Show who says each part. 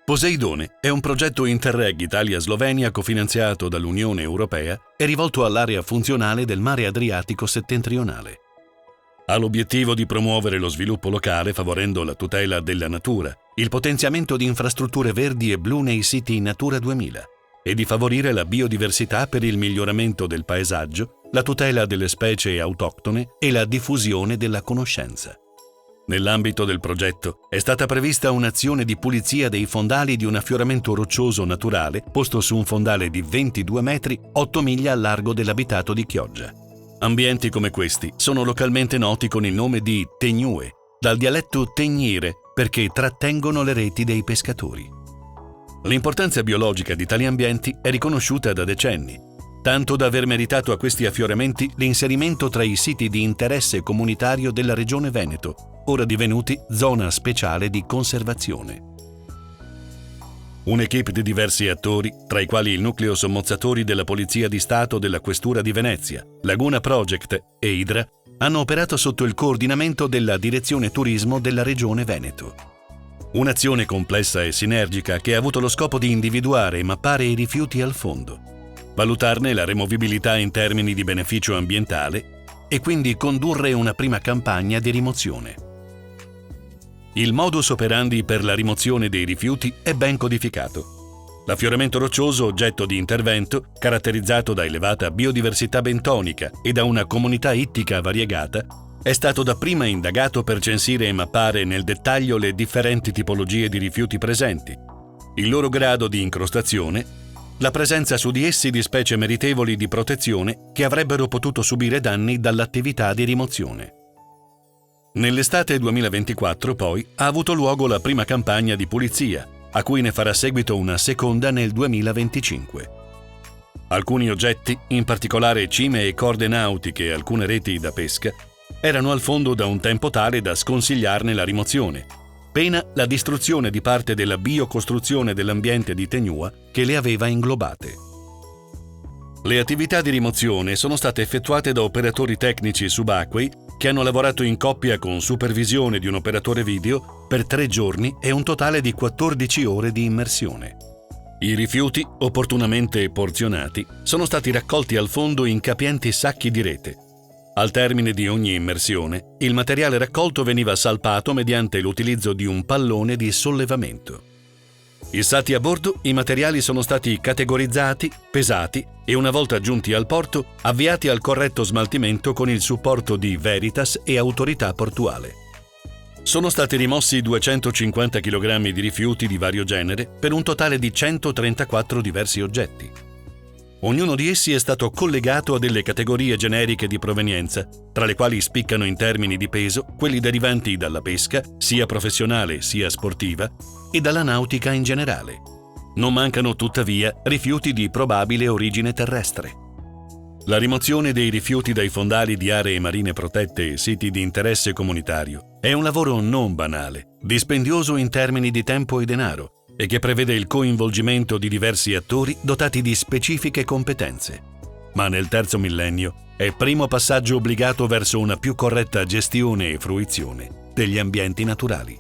Speaker 1: Poseidone è un progetto Interreg Italia-Slovenia cofinanziato dall'Unione Europea e rivolto all'area funzionale del mare Adriatico settentrionale. Ha l'obiettivo di promuovere lo sviluppo locale favorendo la tutela della natura, il potenziamento di infrastrutture verdi e blu nei siti Natura 2000 e di favorire la biodiversità per il miglioramento del paesaggio, la tutela delle specie autoctone e la diffusione della conoscenza. Nell'ambito del progetto è stata prevista un'azione di pulizia dei fondali di un affioramento roccioso naturale posto su un fondale di 22 metri, 8 miglia al largo dell'abitato di Chioggia. Ambienti come questi sono localmente noti con il nome di tegnue, dal dialetto tegnire, perché trattengono le reti dei pescatori. L'importanza biologica di tali ambienti è riconosciuta da decenni, tanto da aver meritato a questi affioramenti l'inserimento tra i siti di interesse comunitario della Regione Veneto, ora divenuti zona speciale di conservazione. Un'equipe di diversi attori, tra i quali il nucleo sommozzatori della Polizia di Stato della Questura di Venezia, Laguna Project e Idra, hanno operato sotto il coordinamento della Direzione Turismo della Regione Veneto. Un'azione complessa e sinergica che ha avuto lo scopo di individuare e mappare i rifiuti al fondo, valutarne la removibilità in termini di beneficio ambientale e quindi condurre una prima campagna di rimozione. Il modus operandi per la rimozione dei rifiuti è ben codificato. L'affioramento roccioso, oggetto di intervento, caratterizzato da elevata biodiversità bentonica e da una comunità ittica variegata, è stato dapprima indagato per censire e mappare nel dettaglio le differenti tipologie di rifiuti presenti, il loro grado di incrostazione, la presenza su di essi di specie meritevoli di protezione che avrebbero potuto subire danni dall'attività di rimozione. Nell'estate 2024, poi, ha avuto luogo la prima campagna di pulizia, a cui ne farà seguito una seconda nel 2025. Alcuni oggetti, in particolare cime e corde nautiche e alcune reti da pesca, erano al fondo da un tempo tale da sconsigliarne la rimozione, pena la distruzione di parte della biocostruzione dell'ambiente di Tegnua che le aveva inglobate. Le attività di rimozione sono state effettuate da operatori tecnici subacquei che hanno lavorato in coppia con supervisione di un operatore video per 3 giorni e un totale di 14 ore di immersione. I rifiuti, opportunamente porzionati, sono stati raccolti al fondo in capienti sacchi di rete. Al termine di ogni immersione, il materiale raccolto veniva salpato mediante l'utilizzo di un pallone di sollevamento. Issati a bordo, i materiali sono stati categorizzati, pesati e una volta giunti al porto, avviati al corretto smaltimento con il supporto di Veritas e autorità portuale. Sono stati rimossi 250 kg di rifiuti di vario genere per un totale di 134 diversi oggetti. Ognuno di essi è stato collegato a delle categorie generiche di provenienza, tra le quali spiccano in termini di peso quelli derivanti dalla pesca, sia professionale sia sportiva, e dalla nautica in generale. Non mancano tuttavia rifiuti di probabile origine terrestre. La rimozione dei rifiuti dai fondali di aree marine protette e siti di interesse comunitario è un lavoro non banale, dispendioso in termini di tempo e denaro, e che prevede il coinvolgimento di diversi attori dotati di specifiche competenze. Ma nel terzo millennio è primo passaggio obbligato verso una più corretta gestione e fruizione degli ambienti naturali.